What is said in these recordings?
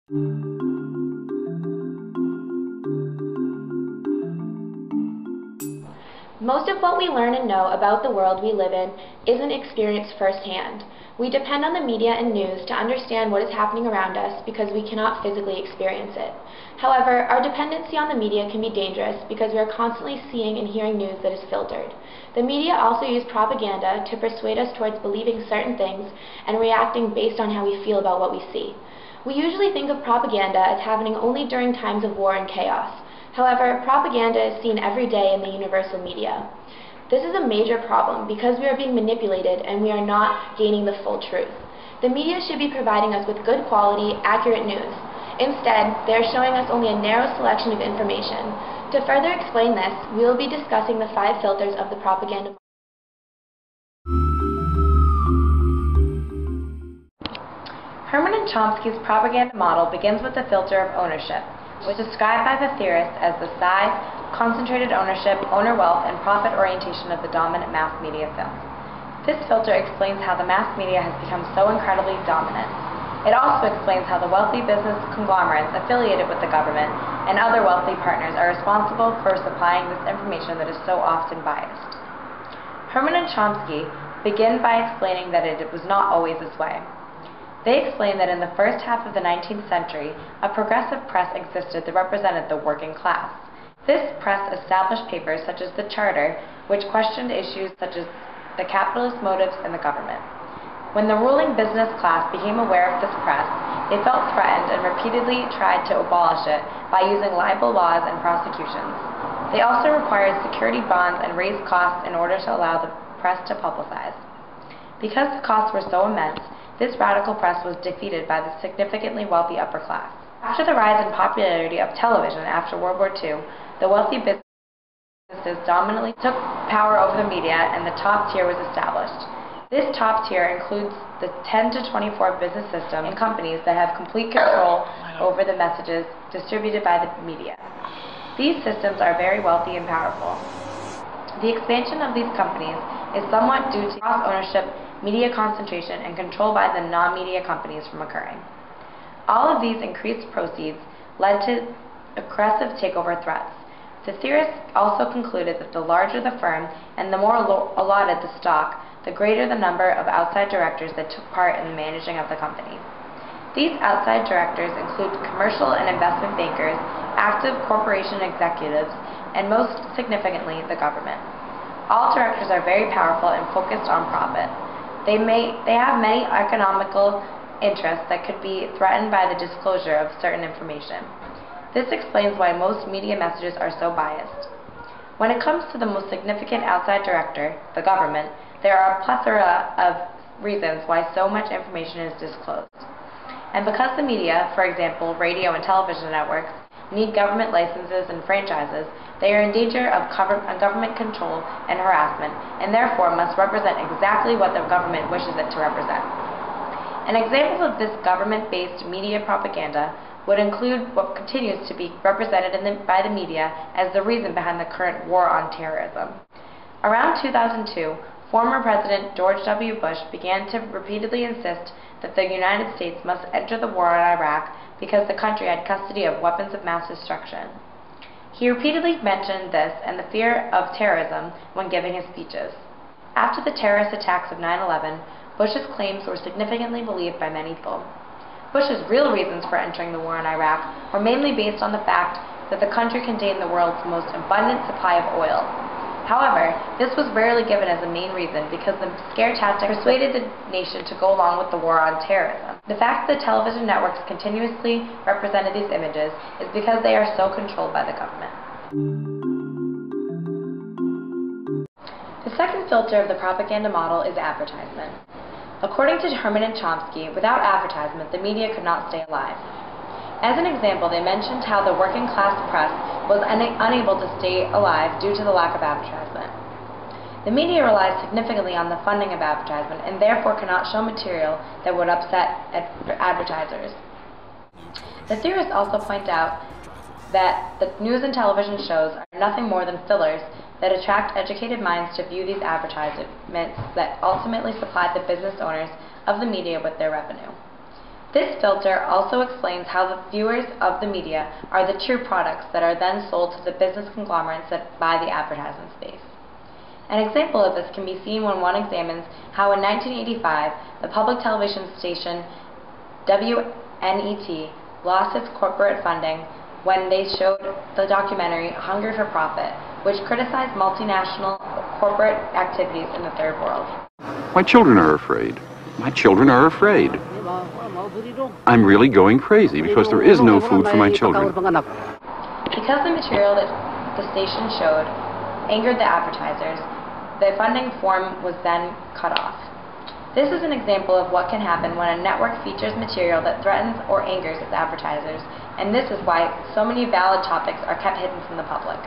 Most of what we learn and know about the world we live in isn't experienced firsthand. We depend on the media and news to understand what is happening around us because we cannot physically experience it. However, our dependency on the media can be dangerous because we are constantly seeing and hearing news that is filtered. The media also use propaganda to persuade us towards believing certain things and reacting based on how we feel about what we see. We usually think of propaganda as happening only during times of war and chaos. However, propaganda is seen every day in the universal media. This is a major problem because we are being manipulated and we are not gaining the full truth. The media should be providing us with good quality, accurate news. Instead, they are showing us only a narrow selection of information. To further explain this, we will be discussing the 5 filters of the propaganda. Herman and Chomsky's propaganda model begins with the filter of ownership, which is described by the theorists as the size, concentrated ownership, owner wealth, and profit orientation of the dominant mass media film. This filter explains how the mass media has become so incredibly dominant. It also explains how the wealthy business conglomerates affiliated with the government and other wealthy partners are responsible for supplying this information that is so often biased. Herman and Chomsky begin by explaining that it was not always this way. They explain that in the first half of the 19th century, a progressive press existed that represented the working class. This press established papers such as the Charter, which questioned issues such as the capitalist motives in the government. When the ruling business class became aware of this press, they felt threatened and repeatedly tried to abolish it by using libel laws and prosecutions. They also required security bonds and raised costs in order to allow the press to publicize. Because the costs were so immense, this radical press was defeated by the significantly wealthy upper class. After the rise in popularity of television after World War II, the wealthy businesses dominantly took power over the media and the top tier was established. This top tier includes the 10 to 24 business systems and companies that have complete control over the messages distributed by the media. These systems are very wealthy and powerful. The expansion of these companies is somewhat due to cross-ownership, media concentration, and control by the non-media companies from occurring. All of these increased proceeds led to aggressive takeover threats. The theorists also concluded that the larger the firm and the more allotted the stock, the greater the number of outside directors that took part in the managing of the company. These outside directors include commercial and investment bankers, active corporation executives, and most significantly, the government. All directors are very powerful and focused on profit. They have many economical interests that could be threatened by the disclosure of certain information. This explains why most media messages are so biased. When it comes to the most significant outside director, the government, there are a plethora of reasons why so much information is disclosed. And because the media, for example, radio and television networks, need government licenses and franchises, they are in danger of government control and harassment, and therefore must represent exactly what the government wishes it to represent. An example of this government-based media propaganda would include what continues to be represented by the media as the reason behind the current war on terrorism. Around 2002, former President George W. Bush began to repeatedly insist that the United States must enter the war in Iraq because the country had custody of weapons of mass destruction. He repeatedly mentioned this and the fear of terrorism when giving his speeches. After the terrorist attacks of 9/11, Bush's claims were significantly believed by many people. Bush's real reasons for entering the war in Iraq were mainly based on the fact that the country contained the world's most abundant supply of oil. However, this was rarely given as a main reason because the scare tactic persuaded the nation to go along with the war on terrorism. The fact that television networks continuously represented these images is because they are so controlled by the government. The second filter of the propaganda model is advertisement. According to Herman and Chomsky, without advertisement, the media could not stay alive. As an example, they mentioned how the working class press was unable to stay alive due to the lack of advertisement. The media relies significantly on the funding of advertisement and therefore cannot show material that would upset advertisers. The theorists also point out that the news and television shows are nothing more than fillers that attract educated minds to view these advertisements that ultimately supply the business owners of the media with their revenue. This filter also explains how the viewers of the media are the true products that are then sold to the business conglomerates that buy the advertising space. An example of this can be seen when one examines how in 1985 the public television station WNET lost its corporate funding when they showed the documentary Hungry for Profit, which criticized multinational corporate activities in the Third World. My children are afraid. My children are afraid. I'm really going crazy because there is no food for my children. Because the material that the station showed angered the advertisers, the funding form was then cut off. This is an example of what can happen when a network features material that threatens or angers its advertisers, and this is why so many valid topics are kept hidden from the public.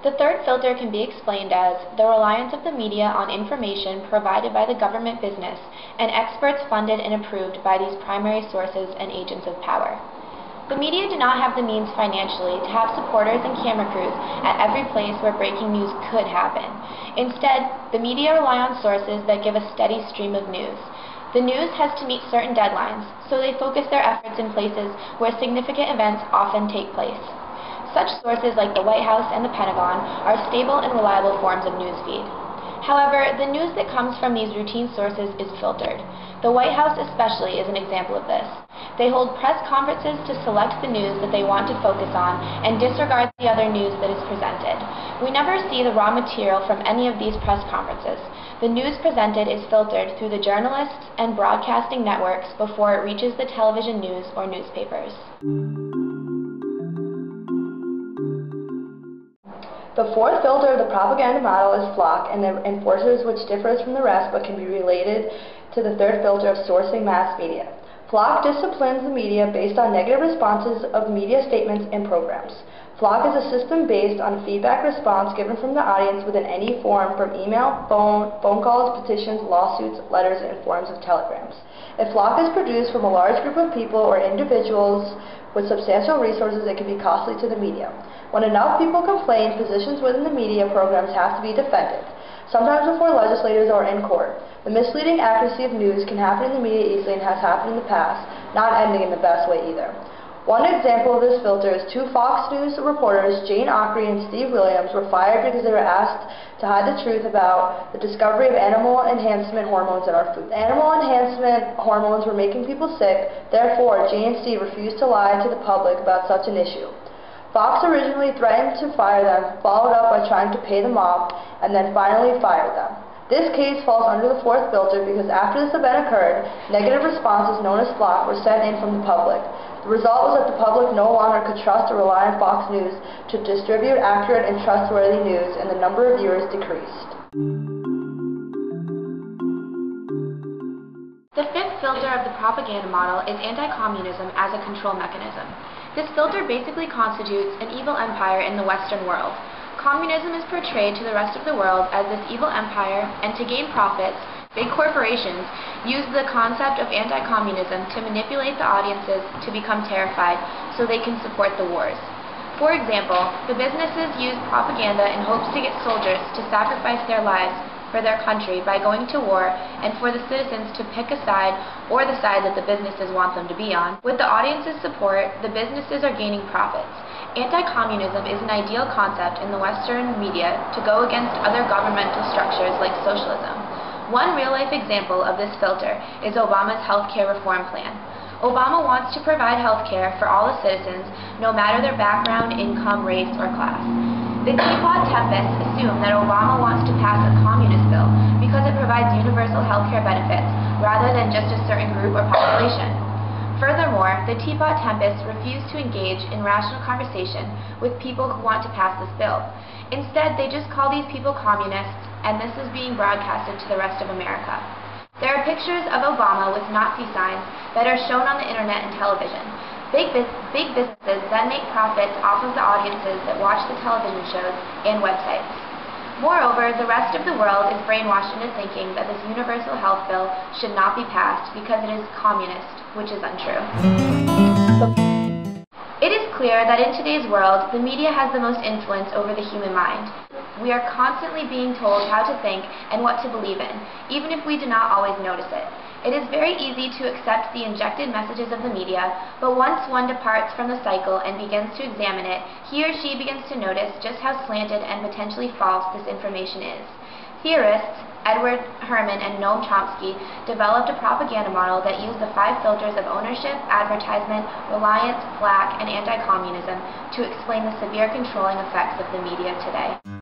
The third filter can be explained as the reliance of the media on information provided by the government business and experts funded and approved by these primary sources and agents of power. The media do not have the means financially to have supporters and camera crews at every place where breaking news could happen. Instead, the media rely on sources that give a steady stream of news. The news has to meet certain deadlines, so they focus their efforts in places where significant events often take place. Such sources like the White House and the Pentagon are stable and reliable forms of newsfeed. However, the news that comes from these routine sources is filtered. The White House especially is an example of this. They hold press conferences to select the news that they want to focus on and disregard the other news that is presented. We never see the raw material from any of these press conferences. The news presented is filtered through the journalists and broadcasting networks before it reaches the television news or newspapers. The fourth filter of the propaganda model is flock and the enforcers, which differs from the rest but can be related to the third filter of sourcing mass media. Flock disciplines the media based on negative responses of media statements and programs. Flock is a system based on feedback response given from the audience within any form, from email, phone calls, petitions, lawsuits, letters, and forms of telegrams. If flock is produced from a large group of people or individuals with substantial resources, it can be costly to the media. When enough people complain, positions within the media programs have to be defended, sometimes before legislators or in court. The misleading accuracy of news can happen in the media easily and has happened in the past, not ending in the best way either. One example of this filter is two Fox News reporters, Jane Ockery and Steve Williams, were fired because they were asked to hide the truth about the discovery of animal enhancement hormones in our food. The animal enhancement hormones were making people sick, therefore Jane and Steve refused to lie to the public about such an issue. Fox originally threatened to fire them, followed up by trying to pay them off, and then finally fired them. This case falls under the fourth filter because after this event occurred, negative responses known as flock were sent in from the public. The result was that the public no longer could trust or rely on Fox News to distribute accurate and trustworthy news, and the number of viewers decreased. The fifth filter of the propaganda model is anti-communism as a control mechanism. This filter basically constitutes an evil empire in the Western world. Communism is portrayed to the rest of the world as this evil empire, and to gain profits, big corporations use the concept of anti-communism to manipulate the audiences to become terrified so they can support the wars. For example, the businesses use propaganda in hopes to get soldiers to sacrifice their lives for their country by going to war, and for the citizens to pick a side or the side that the businesses want them to be on. With the audience's support, the businesses are gaining profits. Anti-communism is an ideal concept in the Western media to go against other governmental structures like socialism. One real-life example of this filter is Obama's healthcare reform plan. Obama wants to provide healthcare for all the citizens, no matter their background, income, race, or class. The Teapot Tempests assume that Obama wants to pass a communist bill because it provides universal healthcare benefits rather than just a certain group or population. Furthermore, the Teapot Tempests refuse to engage in rational conversation with people who want to pass this bill. Instead, they just call these people communists, and this is being broadcasted to the rest of America. There are pictures of Obama with Nazi signs that are shown on the internet and television. Big businesses then make profits off of the audiences that watch the television shows and websites. Moreover, the rest of the world is brainwashed into thinking that this universal health bill should not be passed because it is communist, which is untrue. It is clear that in today's world, the media has the most influence over the human mind. We are constantly being told how to think and what to believe in, even if we do not always notice it. It is very easy to accept the injected messages of the media, but once one departs from the cycle and begins to examine it, he or she begins to notice just how slanted and potentially false this information is. Theorists Herman and Noam Chomsky developed a propaganda model that used the 5 filters of ownership, advertisement, reliance, black, and anti-communism to explain the severe controlling effects of the media today.